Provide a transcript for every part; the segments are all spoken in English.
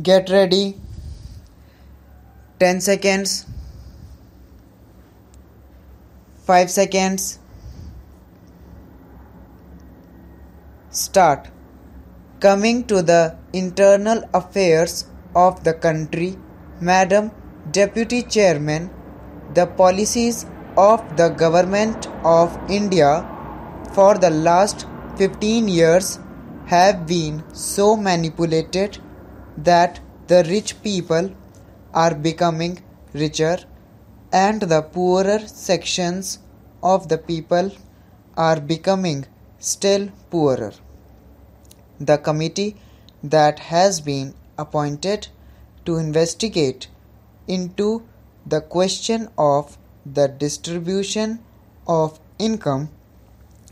Get ready. 10 seconds. 5 seconds. Start. Coming to the internal affairs of the country, Madam Deputy Chairman, the policies of the Government of India for the last 15 years have been so manipulated that the rich people are becoming richer and the poorer sections of the people are becoming still poorer. The committee that has been appointed to investigate into the question of the distribution of income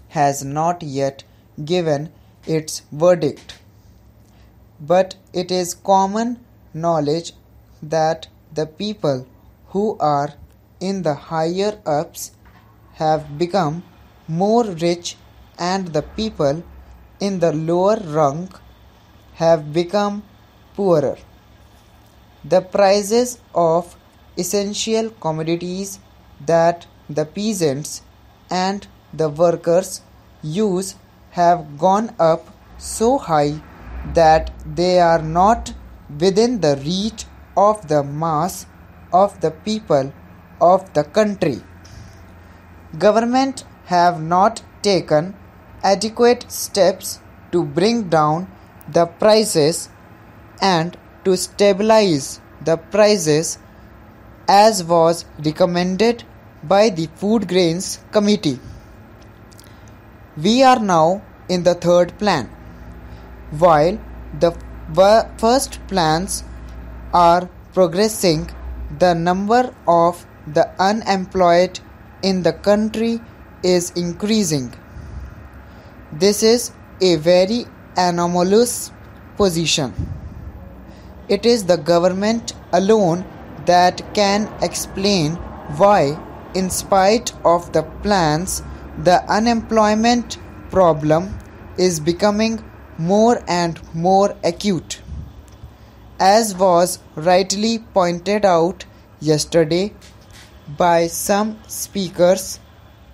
has not yet given its verdict. But it is common knowledge that the people who are in the higher ups have become more rich and the people in the lower rung have become poorer. The prices of essential commodities that the peasants and the workers use have gone up so high that they are not within the reach of the mass of the people of the country. Government have not taken adequate steps to bring down the prices and to stabilize the prices as was recommended by the Food Grains Committee. We are now in the third plan. While the first plans are progressing, the number of the unemployed in the country is increasing. This is a very anomalous position. It is the government alone that can explain why, in spite of the plans, the unemployment problem is becoming more and more acute. As was rightly pointed out yesterday by some speakers,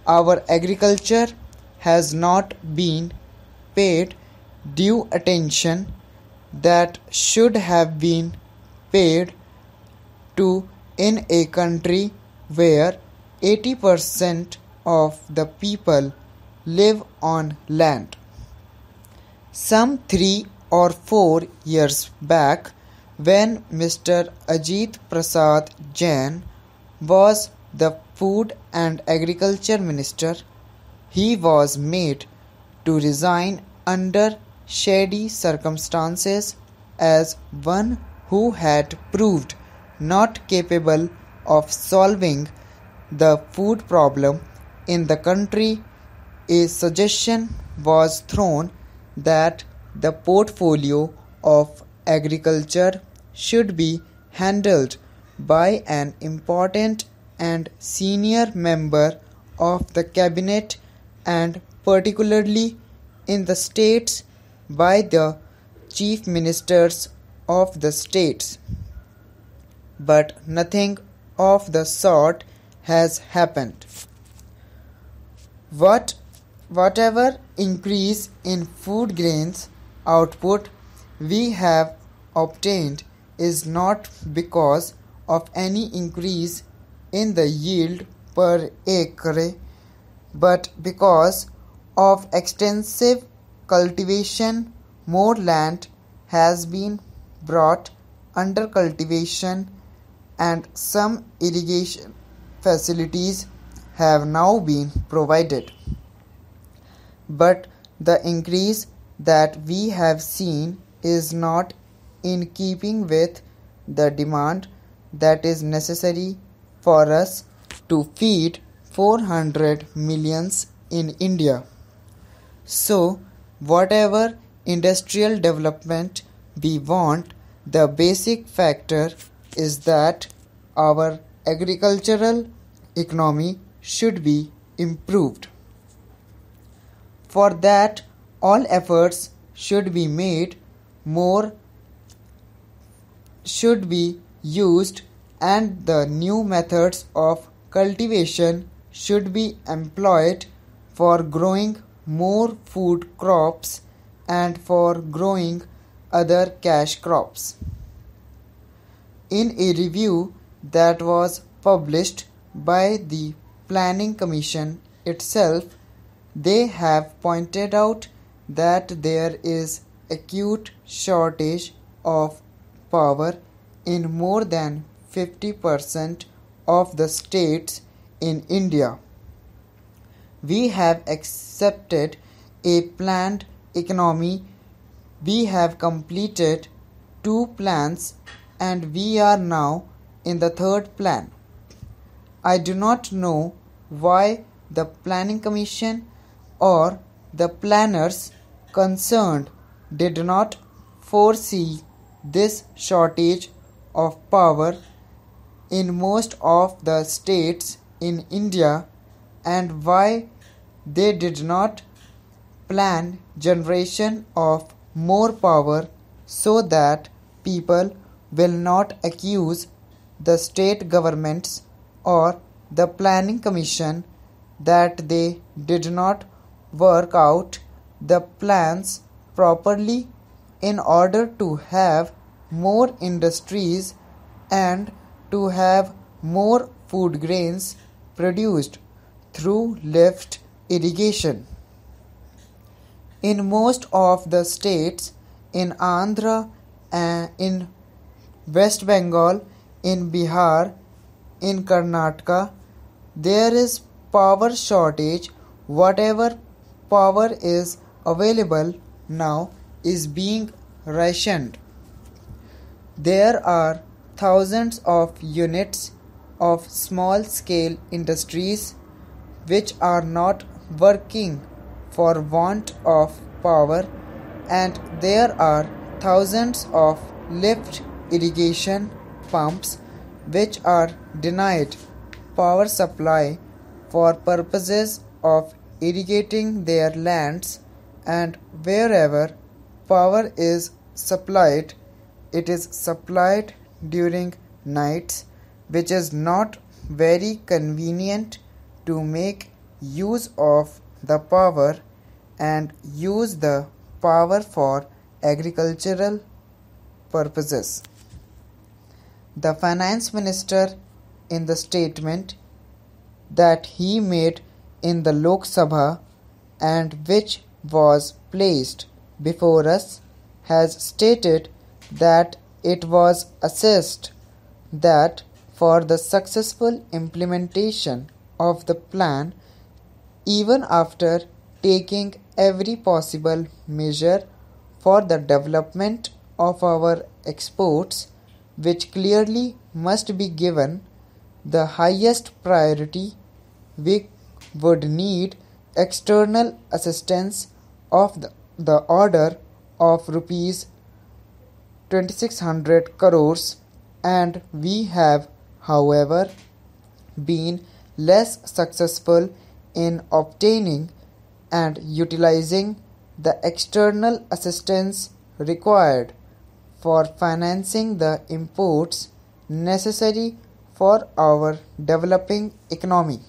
our agriculture has not been paid due attention that should have been paid to in a country where 80% of the people live on land. Some 3 or 4 years back, when Mr. Ajit Prasad Jain was the Food and Agriculture Minister, he was made to resign under shady circumstances as one who had proved not capable of solving the food problem in the country. A suggestion was thrown that the portfolio of agriculture should be handled by an important and senior member of the cabinet and particularly in the states by the chief ministers of the states. But nothing of the sort has happened. Whatever increase in food grains output we have obtained is not because of any increase in the yield per acre, but because of extensive cultivation. More land has been brought under cultivation and some irrigation facilities have now been provided. But the increase that we have seen is not in keeping with the demand that is necessary for us to feed 400 millions in India. So, whatever industrial development we want, the basic factor is that our agricultural economy should be improved. For that, all efforts should be made more should be used and the new methods of cultivation should be employed for growing more food crops and for growing other cash crops. In a review that was published by the Planning Commission itself, they have pointed out that there is acute shortage of power in more than 50% of the states in India. We have accepted a planned economy. We have completed 2 plans and we are now in the 3rd plan. I do not know why the Planning Commission or the planners concerned did not foresee this shortage of power in most of the states in India and why they did not plan generation of more power so that people will not accuse the state governments or the Planning Commission that they did not work out the plans properly in order to have more industries and to have more food grains produced through lift irrigation. In most of the states, in Andhra, in West Bengal, in Bihar, in Karnataka, there is power shortage. Whatever power is available now is being rationed. There are thousands of units of small scale industries which are not working for want of power, and there are thousands of lift irrigation pumps which are denied power supply for purposes of irrigating their lands, and wherever power is supplied, it is supplied during nights, which is not very convenient to make use of the power and use the power for agricultural purposes. The finance minister, in the statement that he made in the Lok Sabha and which was placed before us, has stated that it was assessed that for the successful implementation of the plan, even after taking every possible measure for the development of our exports, which clearly must be given the highest priority, we would need external assistance of the order of rupees 2600 crores, and we have, however, been less successful in obtaining and utilizing the external assistance required for financing the imports necessary for our developing economy.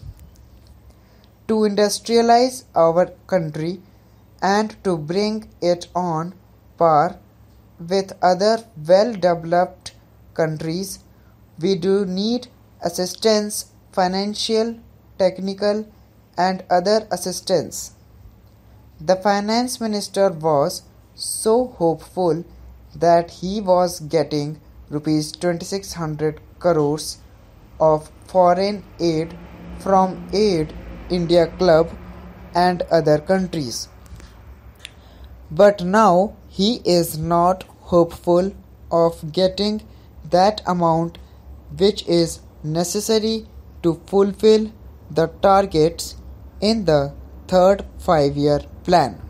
To industrialize our country and to bring it on par with other well-developed countries, we do need assistance, financial, technical, and other assistance. The finance minister was so hopeful that he was getting rupees 2600 crores of foreign aid from Aid India Club and other countries. But now he is not hopeful of getting that amount which is necessary to fulfill the targets in the third 5-year plan.